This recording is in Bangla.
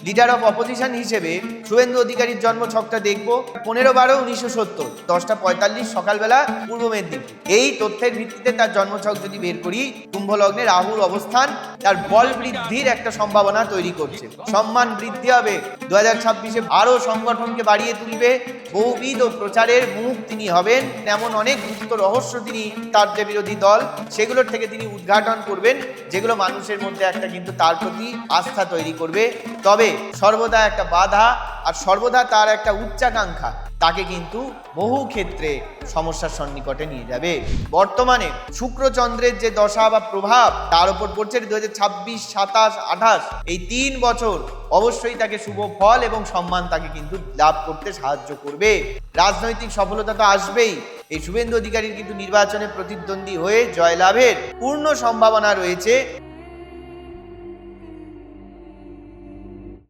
লিডার অফ অপোজিশন হিসেবে শুভেন্দু অধিকারীর জন্মছকটা দেখব 15/12/1970, 10:45 সকালবেলা, পূর্ব মেদিনীপুর। এই তথ্যের ভিত্তিতে তার জন্মছক যদি বের করি, কুম্ভ লগ্নে রাহুর অবস্থান তার বল বৃদ্ধির একটা সম্ভাবনা তৈরি করছে। সম্মান বৃদ্ধি হবে 2026-এ, আরো সংগঠনকে বাড়িয়ে তুলবে, বহুবিধ ও প্রচারের মুখ তিনি হবেন। এমন অনেক গুপ্ত রহস্য তিনি তার যে বিরোধী দল সেগুলোর থেকে তিনি উদ্ঘাটন করবেন, যেগুলো মানুষের মধ্যে একটা কিন্তু তার প্রতি আস্থা তৈরি করবে। তবে সর্বদা একটা বাধা আর সর্বদা তার একটা উচ্চাকাঙ্ক্ষা তাকে কিন্তু বহু ক্ষেত্রে সমস্যার সন্নিকটে নিয়ে যাবে। বর্তমানে শুক্রচন্দ্রের যে দশা বা প্রভাব তার উপর পড়ছে 2026, 27, 28, এই 3 বছর অবশ্যই তাকে শুভ ফল এবং সম্মান তাকে কিন্তু লাভ করতে সাহায্য করবে। রাজনৈতিক সফলতা তো আসবেই। এই শুভেন্দু অধিকারীর কিন্তু নির্বাচনে প্রতিদ্বন্দ্বী হয়ে জয়লাভের পূর্ণ সম্ভাবনা রয়েছে।